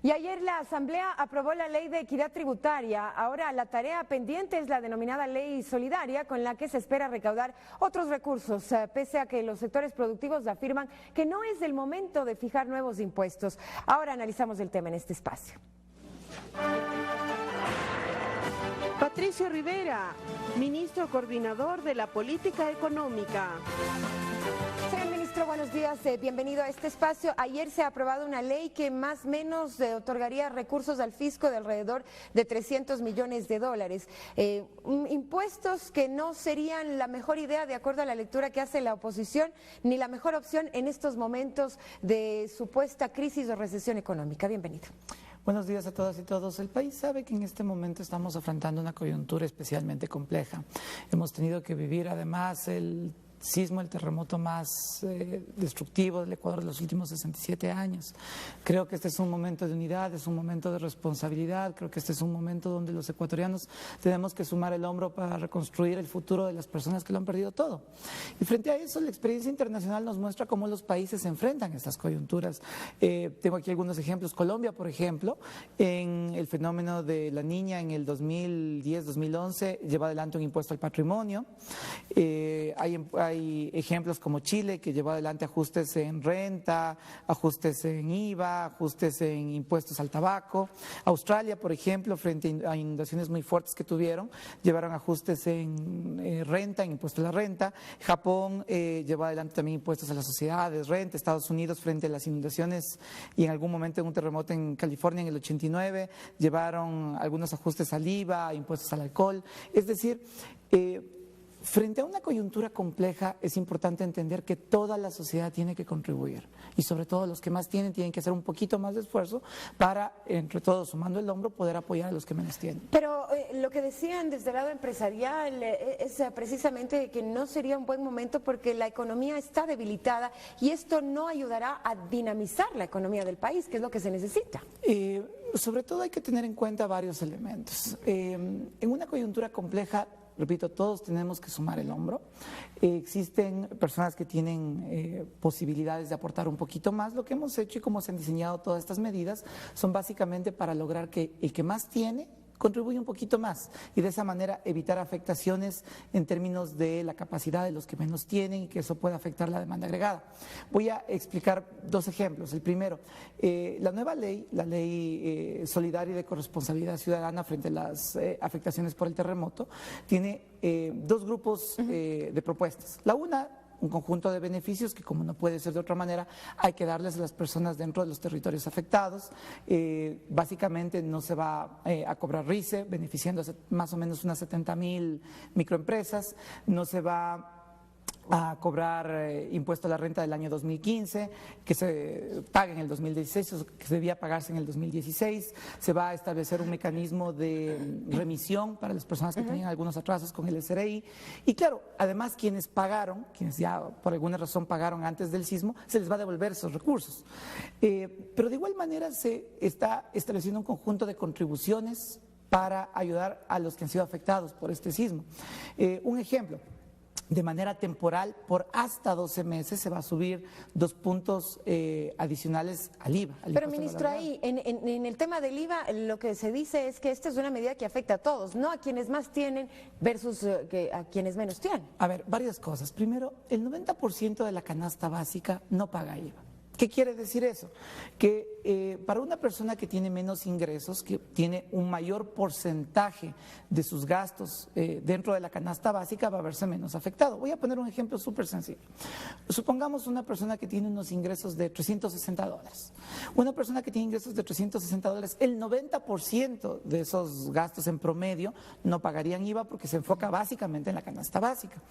Y ayer la Asamblea aprobó la Ley de Equidad Tributaria. Ahora la tarea pendiente es la denominada Ley Solidaria, con la que se espera recaudar otros recursos, pese a que los sectores productivos afirman que no es el momento de fijar nuevos impuestos. Ahora analizamos el tema en este espacio. Patricio Rivera, ministro coordinador de la Política Económica. Señor ministro, buenos días, bienvenido a este espacio. Ayer se ha aprobado una ley que más o menos otorgaría recursos al fisco de alrededor de 300 millones de dólares. Impuestos que no serían la mejor idea de acuerdo a la lectura que hace la oposición, ni la mejor opción en estos momentos de supuesta crisis o recesión económica. Bienvenido. Buenos días a todas y todos. El país sabe que en este momento estamos afrontando una coyuntura especialmente compleja. Hemos tenido que vivir además el sismo, el terremoto más destructivo del Ecuador de los últimos 67 años. Creo que este es un momento de unidad, es un momento de responsabilidad, creo que este es un momento donde los ecuatorianos tenemos que sumar el hombro para reconstruir el futuro de las personas que lo han perdido todo. Y frente a eso, la experiencia internacional nos muestra cómo los países se enfrentan a estas coyunturas. Tengo aquí algunos ejemplos. Colombia, por ejemplo, en el fenómeno de la Niña en el 2010-2011, lleva adelante un impuesto al patrimonio. Hay ejemplos como Chile, que llevó adelante ajustes en renta, ajustes en IVA, ajustes en impuestos al tabaco. Australia, por ejemplo, frente a inundaciones muy fuertes que tuvieron, llevaron ajustes en renta, en impuestos a la renta. Japón llevó adelante también impuestos a las sociedades, renta. Estados Unidos, frente a las inundaciones y en algún momento en un terremoto en California en el 89, llevaron algunos ajustes al IVA, impuestos al alcohol. Es decir, frente a una coyuntura compleja es importante entender que toda la sociedad tiene que contribuir y sobre todo los que más tienen que hacer un poquito más de esfuerzo para, entre todos, sumando el hombro, poder apoyar a los que menos tienen. Pero lo que decían desde el lado empresarial es precisamente que no sería un buen momento porque la economía está debilitada y esto no ayudará a dinamizar la economía del país, que es lo que se necesita. Sobre todo hay que tener en cuenta varios elementos. En una coyuntura compleja, repito, todos tenemos que sumar el hombro. Existen personas que tienen posibilidades de aportar un poquito más. Lo que hemos hecho y cómo se han diseñado todas estas medidas son básicamente para lograr que el que más tiene contribuye un poquito más y de esa manera evitar afectaciones en términos de la capacidad de los que menos tienen y que eso pueda afectar la demanda agregada. Voy a explicar dos ejemplos. El primero, la nueva ley, la ley solidaria de corresponsabilidad ciudadana frente a las afectaciones por el terremoto, tiene dos grupos de propuestas. La una, un conjunto de beneficios que, como no puede ser de otra manera, hay que darles a las personas dentro de los territorios afectados. Básicamente no se va a cobrar RICE, beneficiando a más o menos unas 70.000 microempresas, no se va a cobrar impuesto a la renta del año 2015, que se paga en el 2016, o que debía pagarse en el 2016, se va a establecer un mecanismo de remisión para las personas que tenían algunos atrasos con el SRI, y claro, además quienes pagaron, quienes ya por alguna razón pagaron antes del sismo, se les va a devolver esos recursos. Pero de igual manera se está estableciendo un conjunto de contribuciones para ayudar a los que han sido afectados por este sismo. Un ejemplo: de manera temporal, por hasta 12 meses, se va a subir 2 puntos adicionales al IVA. Pero, ministro, ahí, en el tema del IVA, lo que se dice es que esta es una medida que afecta a todos, no a quienes más tienen versus a quienes menos tienen. A ver, varias cosas. Primero, el 90% de la canasta básica no paga IVA. ¿Qué quiere decir eso? Que para una persona que tiene menos ingresos, que tiene un mayor porcentaje de sus gastos dentro de la canasta básica, va a verse menos afectado. Voy a poner un ejemplo súper sencillo. Supongamos una persona que tiene unos ingresos de $360. Una persona que tiene ingresos de $360, el 90% de esos gastos en promedio no pagarían IVA porque se enfoca básicamente en la canasta básica.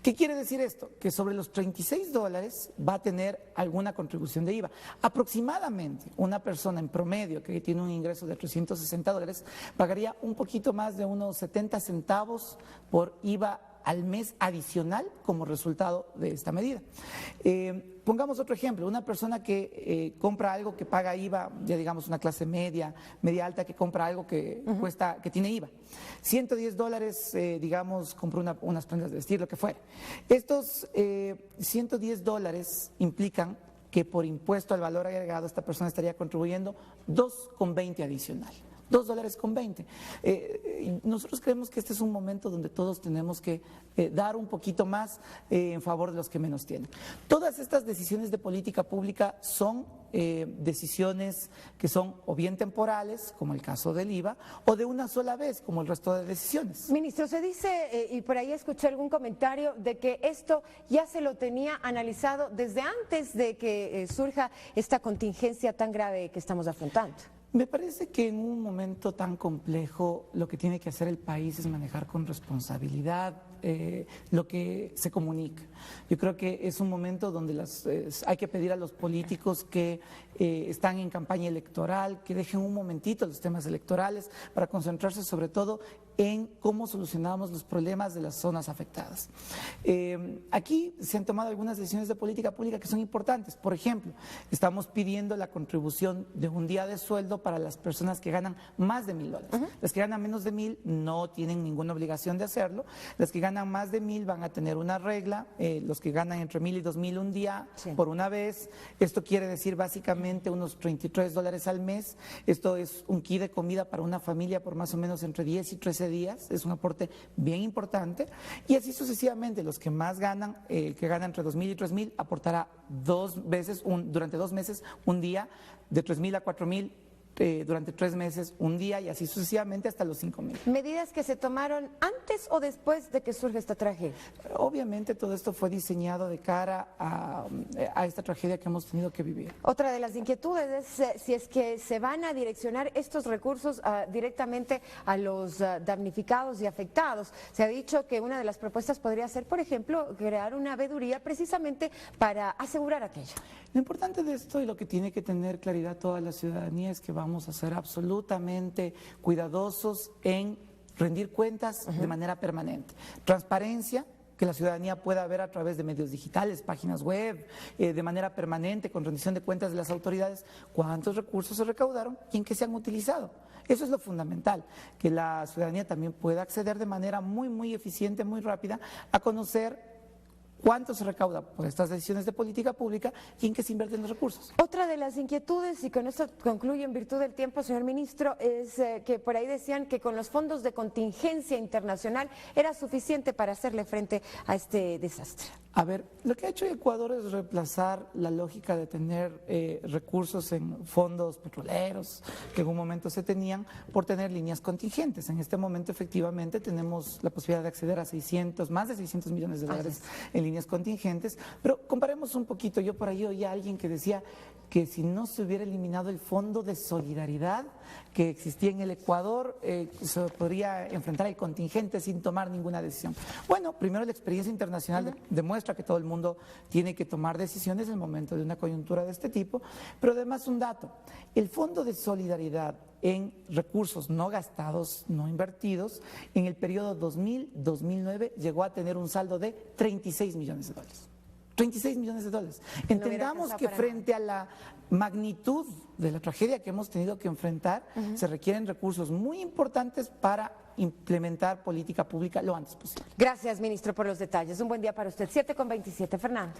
¿Qué quiere decir esto? Que sobre los $36 va a tener alguna contribución de IVA. Aproximadamente una persona en promedio que tiene un ingreso de $360 pagaría un poquito más de unos 70 centavos por IVA al mes adicional como resultado de esta medida. Pongamos otro ejemplo: una persona que compra algo que paga IVA, ya digamos una clase media, media alta, que compra algo que cuesta, que tiene IVA, $110, digamos, compró unas prendas de vestir, lo que fuera. Estos $110 implican que por impuesto al valor agregado esta persona estaría contribuyendo 2,20 adicional. $2,20. Nosotros creemos que este es un momento donde todos tenemos que dar un poquito más en favor de los que menos tienen. Todas estas decisiones de política pública son decisiones que son o bien temporales, como el caso del IVA, o de una sola vez, como el resto de decisiones. Ministro, se dice, y por ahí escuché algún comentario, de que esto ya se lo tenía analizado desde antes de que surja esta contingencia tan grave que estamos afrontando. Me parece que en un momento tan complejo lo que tiene que hacer el país es manejar con responsabilidad lo que se comunica. Yo creo que es un momento donde hay que pedir a los políticos que están en campaña electoral que dejen un momentito los temas electorales para concentrarse sobre todo en cómo solucionamos los problemas de las zonas afectadas. Aquí se han tomado algunas decisiones de política pública que son importantes. Por ejemplo, estamos pidiendo la contribución de un día de sueldo para las personas que ganan más de $1,000. Las que ganan menos de 1,000 no tienen ninguna obligación de hacerlo. Las que ganan más de 1,000 van a tener una regla. Los que ganan entre 1,000 y 2,000 un día por una vez. Esto quiere decir básicamente unos $33 al mes. Esto es un kit de comida para una familia por más o menos entre 10 y 13 días. Es un aporte bien importante. Y así sucesivamente, los que más ganan, que gana entre 2,000 y 3,000, aportará durante 2 meses un día de 3,000 a 4,000. Durante 3 meses, un día y así sucesivamente hasta los 5,000. ¿Medidas que se tomaron antes o después de que surge esta tragedia? Obviamente todo esto fue diseñado de cara a esta tragedia que hemos tenido que vivir. Otra de las inquietudes es si es que se van a direccionar estos recursos directamente a los damnificados y afectados. Se ha dicho que una de las propuestas podría ser, por ejemplo, crear una veeduría precisamente para asegurar aquello. Lo importante de esto y lo que tiene que tener claridad toda la ciudadanía es que vamos a ser absolutamente cuidadosos en rendir cuentas de manera permanente. Transparencia, que la ciudadanía pueda ver a través de medios digitales, páginas web, de manera permanente, con rendición de cuentas de las autoridades, cuántos recursos se recaudaron y en qué se han utilizado. Eso es lo fundamental, que la ciudadanía también pueda acceder de manera muy eficiente, muy rápida, a conocer cuánto se recauda por estas decisiones de política pública y en qué se invierten los recursos. Otra de las inquietudes, y con esto concluyo en virtud del tiempo, señor ministro, es que por ahí decían que con los fondos de contingencia internacional era suficiente para hacerle frente a este desastre. A ver, lo que ha hecho Ecuador es reemplazar la lógica de tener recursos en fondos petroleros que en un momento se tenían por tener líneas contingentes. En este momento efectivamente tenemos la posibilidad de acceder a más de 600 millones de dólares en líneas contingentes, pero comparemos un poquito. Yo por ahí oí a alguien que decía que si no se hubiera eliminado el fondo de solidaridad que existía en el Ecuador, se podría enfrentar el contingente sin tomar ninguna decisión. Bueno, primero la experiencia internacional demuestra que todo el mundo tiene que tomar decisiones en el momento de una coyuntura de este tipo, pero además un dato, el fondo de solidaridad en recursos no gastados, no invertidos, en el periodo 2000-2009 llegó a tener un saldo de $36 millones. 36 millones de dólares. Entendamos que frente a la magnitud de la tragedia que hemos tenido que enfrentar, se requieren recursos muy importantes para implementar política pública lo antes posible. Gracias, ministro, por los detalles. Un buen día para usted. 7:27, Fernando.